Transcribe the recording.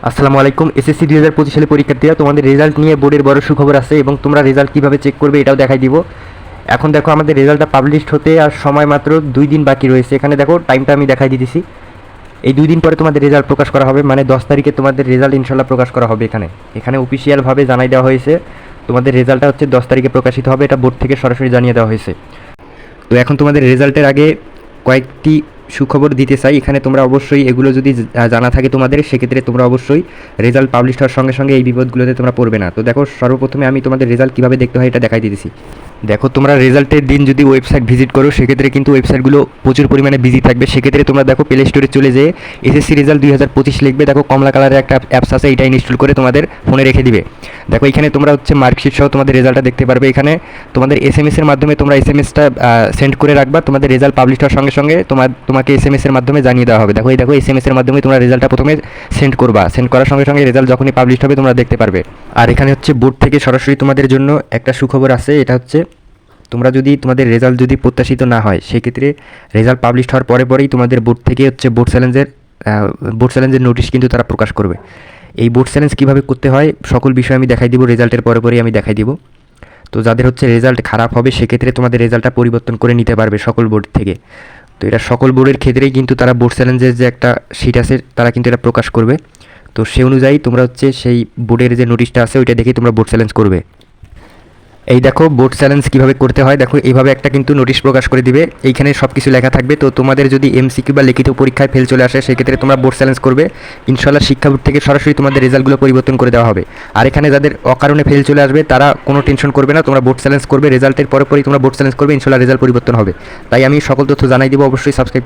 আসসালামু আলাইকুম। এসএসসি 2025 সালে পরীক্ষার্থীরা, তোমাদের রেজাল্ট নিয়ে বোর্ডের বড় সুখবর আছে এবং তোমরা রেজাল্ট কীভাবে চেক করবে এটাও দেখাই দিব। এখন দেখো আমাদের রেজাল্টটা পাবলিশড হতে আর সময় মাত্র 2 দিন বাকি রয়েছে। এখানে দেখো টাইমটা আমি দেখাই দিতেছি। এই 2 দিন পরে তোমাদের রেজাল্ট প্রকাশ করা হবে, মানে 10 তারিখে তোমাদের রেজাল্ট ইনশাল্লাহ প্রকাশ করা হবে। এখানে অফিসিয়ালভাবে জানাই দেওয়া হয়েছে তোমাদের রেজাল্টটা হচ্ছে 10 তারিখে প্রকাশিত হবে। এটা বোর্ড থেকে সরাসরি জানিয়ে দেওয়া হয়েছে। তো এখন তোমাদের রেজাল্টের আগে কয়েকটি সুখবর দিতে চাই। এখানে তোমরা অবশ্যই এগুলো যদি জানা থাকে তোমাদের, সেক্ষেত্রে তোমরা অবশ্যই রেজাল্ট পাবলিশ হওয়ার সঙ্গে সঙ্গে এই বিপদগুলোতে তোমরা পড়বে না। তো দেখো, সর্বপ্রথমে আমি তোমাদের রেজাল্ট কীভাবে দেখতে হয় এটা দেখাই দিতেছি। দেখো, তোমরা রেজাল্টের দিন যদি ওয়েবসাইট ভিজিট করো, সেক্ষেত্রে কিন্তু ওয়েবসাইটগুলো প্রচুর পরিমাণে বিজি থাকবে। সেক্ষেত্রে তোমরা দেখো প্লে স্টোরে চলে যেয়ে এসএসসি রেজাল্ট 2025 লিখবে। দেখো কমলা কালারের একটা অ্যাপস আছে, এটা ইনস্টল করে তোমাদের ফোনে রেখে দিবে। দেখো এখানে তোমরা হচ্ছে মার্কশিট সহ তোমাদের রেজাল্টটা দেখতে পারবে। এখানে তোমাদের এসএমএসের মাধ্যমে তোমরা এসএমএসটা সেন্ড করে রাখবা। তোমাদের রেজাল্ট পাবলিশ হওয়ার সঙ্গে সঙ্গে তোমাকে এসএমএসের মাধ্যমে জানিয়ে দেওয়া হবে। দেখো এসএমএসের মাধ্যমে তোমরা রেজাল্টটা প্রথমে সেন্ড করবা। সেন্ড করার সঙ্গে সঙ্গে রেজাল্ট যখনই পাবলিশ হবে তোমরা দেখতে পারবে। আর এখানে হচ্ছে বোর্ড থেকে সরাসরি তোমাদের জন্য একটা সুখবর আছে। এটা হচ্ছে তোমরা যদি তোমাদের রেজাল্ট যদি প্রত্যাশিত না হয়, সেক্ষেত্রে রেজাল্ট পাবলিশ হওয়ার পরেই তোমাদের বোর্ড থেকে হচ্ছে বোর্ড চ্যালেঞ্জের নোটিশ কিন্তু তারা প্রকাশ করবে। এই বোর্ড চ্যালেঞ্জ কীভাবে করতে হয় সকল বিষয় আমি দেখাই দিব, রেজাল্টের পরেই আমি দেখাই দিব। তো যাদের হচ্ছে রেজাল্ট খারাপ হবে, সেক্ষেত্রে তোমাদের রেজাল্টটা পরিবর্তন করে নিতে পারবে সকল বোর্ড থেকে। তো এটা সকল বোর্ডের ক্ষেত্রেই কিন্তু তারা বোর্ড চ্যালেঞ্জের যে একটা শিট আছে তারা কিন্তু এটা প্রকাশ করবে। তো সেই অনুযায়ী তোমরা হচ্ছে সেই বোর্ডের যে নোটিশটা আছে ওইটা দেখেই তোমরা বোর্ড চ্যালেঞ্জ করবে। এই দেখো বোর্ড চ্যালেঞ্জ কীভাবে করতে হয়। দেখো এইভাবে একটা কিন্তু নোটিশ প্রকাশ করে দিবে, এইখানে সব কিছু লেখা থাকবে। তো তোমাদের যদি এমসিকিউ বা লিখিত পরীক্ষায় ফেল চলে আসে, সেক্ষেত্রে তোমরা বোর্ড চ্যালেঞ্জ করবে। ইনশাল্লাহ শিক্ষা বোর্ড থেকে সরাসরি তোমাদের রেজাল্টগুলো পরিবর্তন করে দেওয়া হবে। আর এখানে যাদের অকারণে ফেল চলে আসবে তারা কোনো টেনশন করবে না, তোমরা বোর্ড চ্যালেঞ্জ করবে। রেজাল্টের পরেই তোমরা বোর্ড চ্যালেঞ্জ করবে, ইনশাল্লাহ রেজাল্ট পরিবর্তন হবে। তাই আমি সকল তথ্য জানাই দিব, অবশ্যই সাবস্ক্রাইব